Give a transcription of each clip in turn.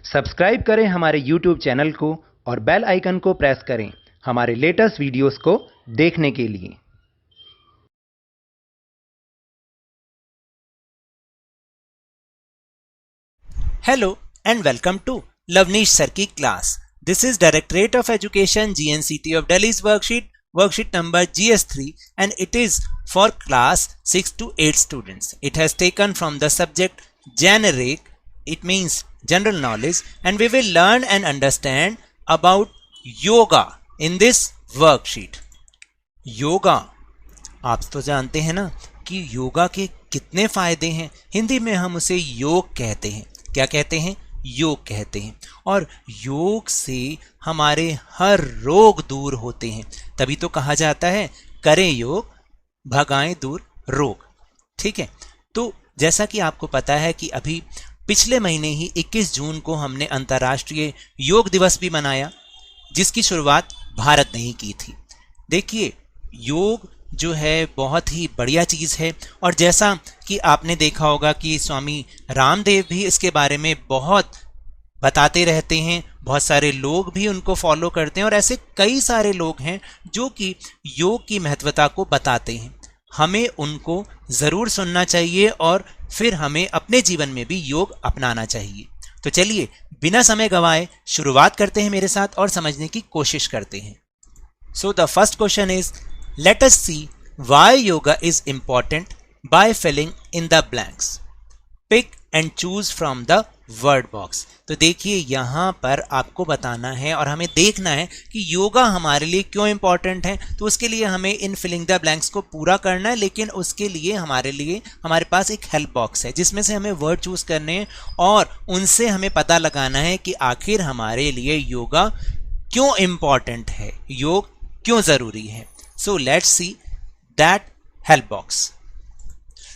Subscribe करें हमारे YouTube channel को और बेल आइकन को प्रेस करें हमारे लेटेस्ट वीडियोस को देखने के लिए। Hello and welcome to Lavneesh Sir की class. This is Directorate of Education GNCT of Delhi's worksheet number GS3 and it is for class 6 to 8 students. It has taken from the subject generic, it means general knowledge, and we will learn and understand about yoga in this worksheet. Yoga आप तो जानते हैं ना कि योगा के कितने फायदे हैं। हिंदी में हम उसे योग कहते हैं। क्या कहते हैं? योग कहते हैं। और योग से हमारे हर रोग दूर होते हैं। तभी तो कहा जाता है करें योग भगाएं दूर रोग। ठीक है, तो जैसा कि आपको पता है कि अभी पिछले महीने ही 21 जून को हमने अंतर्राष्ट्रीय योग दिवस भी मनाया, जिसकी शुरुआत भारत ने ही की थी। देखिए, योग जो है बहुत ही बढ़िया चीज़ है और जैसा कि आपने देखा होगा कि स्वामी रामदेव भी इसके बारे में बहुत बताते रहते हैं, बहुत सारे लोग भी उनको फॉलो करते हैं और ऐसे कई सारे लोग हैं जो कि योग की महत्वता को बताते हैं। हमें उनको ज़रूर सुनना चाहिए और फिर हमें अपने जीवन में भी योग अपनाना चाहिए। तो चलिए बिना समय गंवाए शुरुआत करते हैं मेरे साथ और समझने की कोशिश करते हैं। So the first question is, let us see why yoga is important by filling in the blanks. Pick and choose from the word box. तो देखिए यहाँ पर आपको बताना है और हमें देखना है कि योगा हमारे लिए क्यों इम्पॉर्टेंट है। तो उसके लिए हमें इन फिलिंग द ब्लैंक्स को पूरा करना है, लेकिन उसके लिए हमारे पास एक हेल्प बॉक्स है जिसमें से हमें वर्ड चूज करने हैं और उनसे हमें पता लगाना है कि आखिर हमारे लिए योगा क्यों इम्पॉर्टेंट है, योग क्यों ज़रूरी है। So let's see that help box.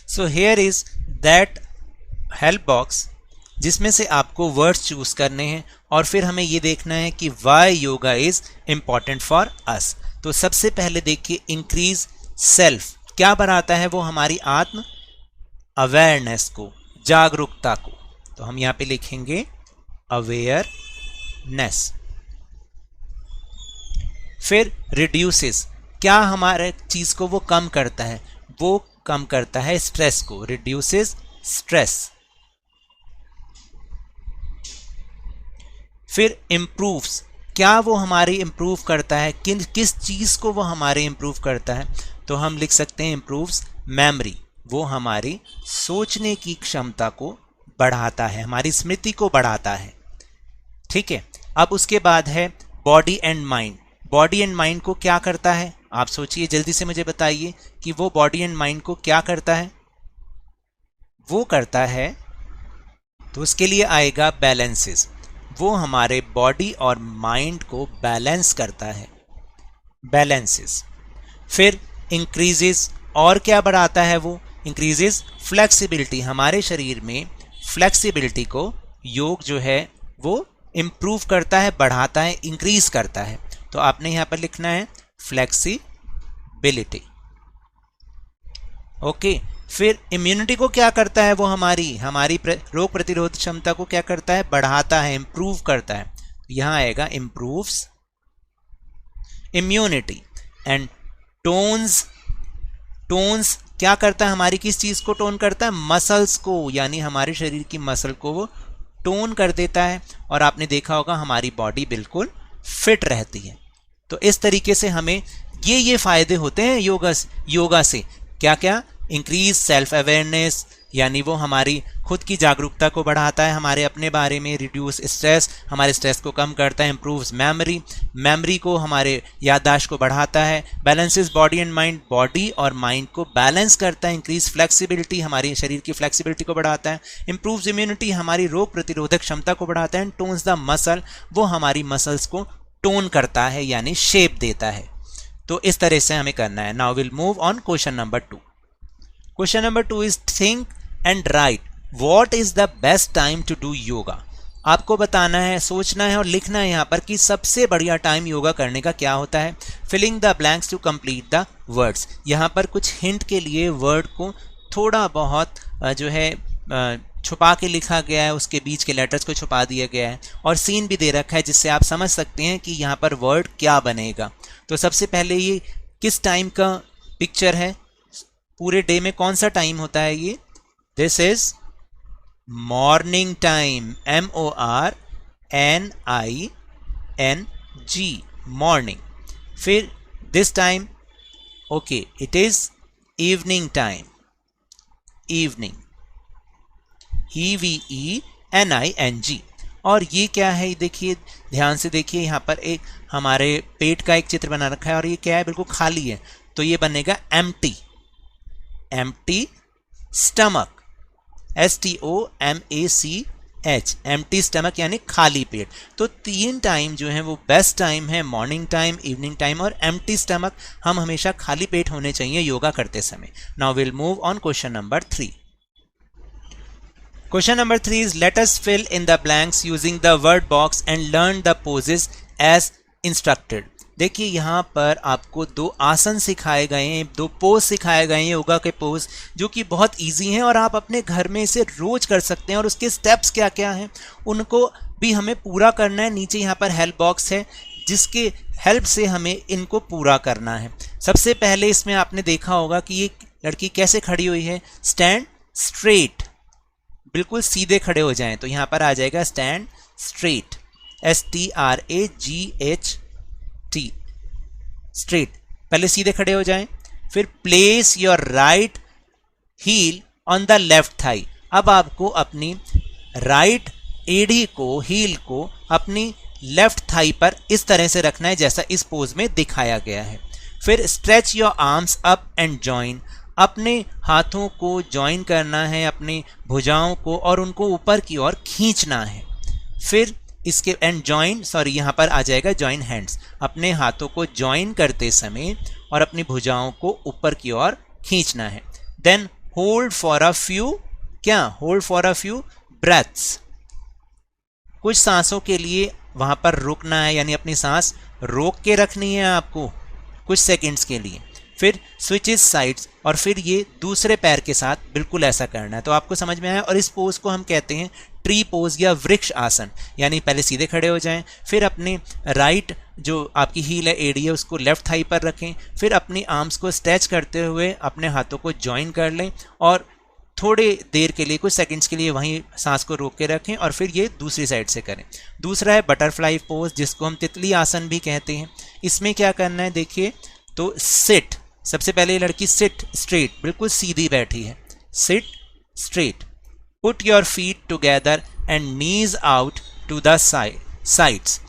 So here is that help box जिसमें से आपको वर्ड्स चूज करने हैं और फिर हमें ये देखना है कि why yoga is important for us. तो सबसे पहले देखिए, इंक्रीज सेल्फ क्या बढ़ाता है? वो हमारी आत्म अवेयरनेस को, जागरूकता को। तो हम यहाँ पे लिखेंगे अवेयरनेस। फिर रिड्यूसेस, क्या हमारे चीज़ को वो कम करता है? वो कम करता है स्ट्रेस को, रिड्यूसेस स्ट्रेस। फिर इम्प्रूव्स, क्या वो हमारी इम्प्रूव करता है? किस चीज़ को वो हमारे इम्प्रूव करता है? तो हम लिख सकते हैं इम्प्रूव्स मेमोरी, वो हमारी सोचने की क्षमता को बढ़ाता है, हमारी स्मृति को बढ़ाता है। ठीक है, अब उसके बाद है body and mind. Body and mind को क्या करता है? आप सोचिए, जल्दी से मुझे बताइए कि वो बॉडी एंड माइंड को क्या करता है? वो करता है, तो उसके लिए आएगा बैलेंसेस। वो हमारे बॉडी और माइंड को बैलेंस करता है, बैलेंसेस। फिर इंक्रीजेस, और क्या बढ़ाता है? वो इंक्रीजेस फ्लेक्सिबिलिटी, हमारे शरीर में फ्लेक्सिबिलिटी को योग जो है वो इम्प्रूव करता है, बढ़ाता है, इंक्रीज करता है। तो आपने यहाँ पर लिखना है फ्लेक्सिबिलिटी। ओके, फिर इम्यूनिटी को क्या करता है? वो हमारी रोग प्रतिरोध क्षमता को क्या करता है? बढ़ाता है, इम्प्रूव करता है। यहाँ आएगा इम्प्रूव्स इम्यूनिटी। एंड टोन्स क्या करता है? हमारी किस चीज को टोन करता है? मसल्स को, यानी हमारे शरीर की मसल को वो टोन कर देता है और आपने देखा होगा हमारी बॉडी बिल्कुल फिट रहती है। तो इस तरीके से हमें ये फायदे होते हैं योगा से। क्या क्या? इंक्रीज सेल्फ अवेयरनेस, यानी वो हमारी खुद की जागरूकता को बढ़ाता है हमारे अपने बारे में। रिड्यूस स्ट्रेस, हमारे स्ट्रेस को कम करता है। इम्प्रूव्स मेमोरी को, हमारे याददाश्त को बढ़ाता है। Balances body and mind, body और माइंड को बैलेंस करता है। इंक्रीज फ्लेक्सिबिलिटी, हमारे शरीर की फ्लेक्सिबिलिटी को बढ़ाता है। इम्प्रूव्स इम्यूनिटी, हमारी रोग प्रतिरोधक क्षमता को बढ़ाता है। एंड टोन्स द मसल, वो हमारी मसल्स को टोन करता है, यानी शेप देता है। तो इस तरह से हमें करना है। Now will move on question number 2। Question number 2 is think and write what is the best time to do yoga. आपको बताना है, सोचना है और लिखना है यहाँ पर कि सबसे बढ़िया टाइम योगा करने का क्या होता है। Filling the blanks to complete the words. यहाँ पर कुछ हिंट के लिए वर्ड को थोड़ा बहुत जो है छुपा के लिखा गया है, उसके बीच के लेटर्स को छुपा दिया गया है, और सीन भी दे रखा है जिससे आप समझ सकते हैं कि यहाँ पर वर्ड क्या बनेगा। तो सबसे पहले ये किस टाइम का पिक्चर है, पूरे डे में कौन सा टाइम होता है ये, this is morning time, MORNING, morning. फिर this time, okay, it is evening time, evening, EVENING। और ये क्या है, देखिए ध्यान से देखिए, यहाँ पर एक हमारे पेट का एक चित्र बना रखा है और ये क्या है, बिल्कुल खाली है, तो ये बनेगा empty, empty stomach, STOMACH, empty stomach यानी खाली पेट। तो 3 टाइम जो है वो बेस्ट टाइम है, मॉर्निंग टाइम, इवनिंग टाइम और एम्प्टी स्टमक। हम हमेशा खाली पेट होने चाहिए योगा करते समय। Now will move on question number 3। Question number 3 is let us fill in the blanks using the word box and learn the poses as instructed। देखिए यहाँ पर आपको 2 आसन सिखाए गए हैं, 2 पोज सिखाए गए हैं योगा के पोज, जो कि बहुत इजी हैं और आप अपने घर में इसे रोज कर सकते हैं। और उसके स्टेप्स क्या क्या हैं उनको भी हमें पूरा करना है। नीचे यहाँ पर हेल्प बॉक्स है जिसके हेल्प से हमें इनको पूरा करना है। सबसे पहले इसमें आपने देखा होगा कि ये लड़की कैसे खड़ी हुई है, स्टैंड स्ट्रेट, बिल्कुल सीधे खड़े हो जाएं। तो यहाँ पर आ जाएगा स्टैंड स्ट्रेट, STRAGHT, स्ट्रेट, पहले सीधे खड़े हो जाएं। फिर place your right heel on the left thigh. अब आपको अपनी राइट एडी को, हील को अपनी लेफ्ट थाई पर इस तरह से रखना है जैसा इस पोज में दिखाया गया है। फिर stretch your arms up and join, अपने हाथों को जॉइन करना है, अपनी भुजाओं को, और उनको ऊपर की ओर खींचना है। फिर इसके एंड जॉइन, सॉरी यहाँ पर आ जाएगा जॉइन हैंड्स, अपने हाथों को जॉइन करते समय और अपनी भुजाओं को ऊपर की ओर खींचना है। Then hold for a few, क्या, hold for a few breaths, कुछ सांसों के लिए वहां पर रुकना है, यानी अपनी सांस रोक के रखनी है आपको कुछ सेकंड्स के लिए। फिर स्विचेस साइड्स, और फिर ये दूसरे पैर के साथ बिल्कुल ऐसा करना है। तो आपको समझ में आया। और इस पोज को हम कहते हैं ट्री पोज या वृक्ष आसन, यानी पहले सीधे खड़े हो जाएं, फिर अपने राइट जो आपकी हील है, एडी है, उसको लेफ्ट थाई पर रखें, फिर अपनी आर्म्स को स्ट्रेच करते हुए अपने हाथों को जॉइन कर लें और थोड़े देर के लिए, कुछ सेकंड्स के लिए वहीं सांस को रोक के रखें, और फिर ये दूसरी साइड से करें। दूसरा है बटरफ्लाई पोज, जिसको हम तितली आसन भी कहते हैं। इसमें क्या करना है देखिए, तो सिट, सबसे पहले लड़की सिट स्ट्रेट, बिल्कुल सीधी बैठी है, sit straight, put your feet together and knees out to the sides.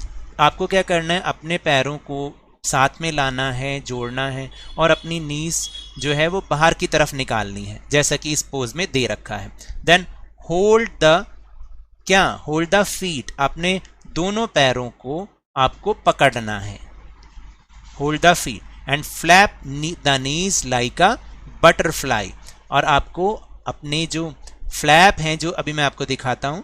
आपको क्या करना है, अपने पैरों को साथ में लाना है, जोड़ना है, और अपनी नीज जो है वो बाहर की तरफ निकालनी है, जैसा कि इस पोज में दे रखा है। देन होल्ड द, क्या, होल्ड द फीट, अपने दोनों पैरों को आपको पकड़ना है, hold the feet, and flap the knees like a butterfly, और आपको अपने जो फ्लैप हैं, जो अभी मैं आपको दिखाता हूं,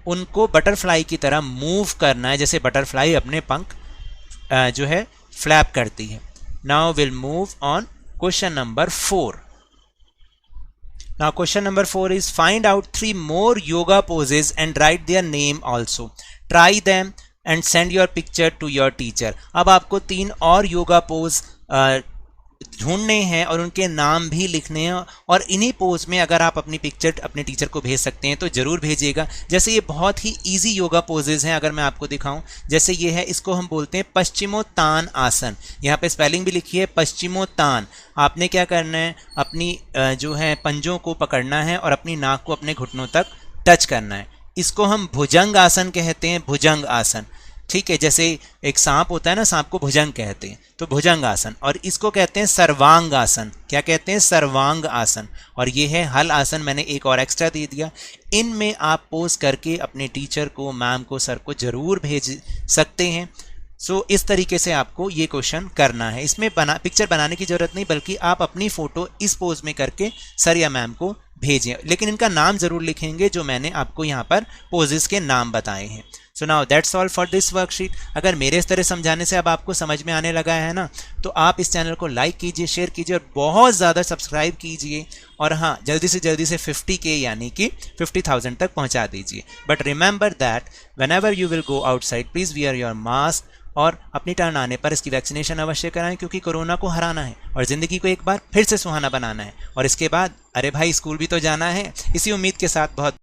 उनको बटरफ्लाई की तरह मूव करना है, जैसे बटरफ्लाई अपने पंख जो है फ्लैप करती है। Now will move on question number 4। Now question number 4 is find out 3 more yoga poses and write their name also. Try them and send your picture to your teacher. अब आपको 3 और yoga pose ढूंढने हैं और उनके नाम भी लिखने हैं, और इन्हीं पोज में अगर आप अपनी पिक्चर अपने टीचर को भेज सकते हैं तो ज़रूर भेजिएगा। जैसे ये बहुत ही इजी योगा पोजेज हैं, अगर मैं आपको दिखाऊं, जैसे ये है, इसको हम बोलते हैं पश्चिमोत्तान आसन। यहाँ पे स्पेलिंग भी लिखी है पश्चिमोत्तान। आपने क्या करना है, अपनी जो है पंजों को पकड़ना है और अपनी नाक को अपने घुटनों तक टच करना है। इसको हम भुजंग आसन कहते हैं, भुजंग आसन, ठीक है। जैसे एक सांप होता है ना, सांप को भुजंग कहते हैं, तो भुजंग आसन। और इसको कहते हैं सर्वांग आसन। क्या कहते हैं, सर्वांग आसन। और ये है हल आसन, मैंने एक और एक्स्ट्रा दे दिया। इनमें आप पोज करके अपने टीचर को, मैम को, सर को जरूर भेज सकते हैं। सो इस तरीके से आपको ये क्वेश्चन करना है। इसमें पिक्चर बनाने की जरूरत नहीं, बल्कि आप अपनी फोटो इस पोज में करके सर या मैम को भेजें, लेकिन इनका नाम ज़रूर लिखेंगे जो मैंने आपको यहाँ पर पोजेस के नाम बताए हैं। So now that's all for this worksheet. अगर मेरे इस तरह समझाने से अब आपको समझ में आने लगा है ना, तो आप इस चैनल को लाइक कीजिए, शेयर कीजिए और बहुत ज़्यादा सब्सक्राइब कीजिए। और हाँ, जल्दी से 50K यानी कि 50,000 तक पहुँचा दीजिए। But remember that when ever you will go outside please wear your mask, और अपनी टर्न आने पर इसकी वैक्सीनेशन अवश्य कराएं, क्योंकि कोरोना को हराना है और ज़िंदगी को एक बार फिर से सुहाना बनाना है। और इसके बाद अरे भाई स्कूल भी तो जाना है। इसी उम्मीद के साथ बहुत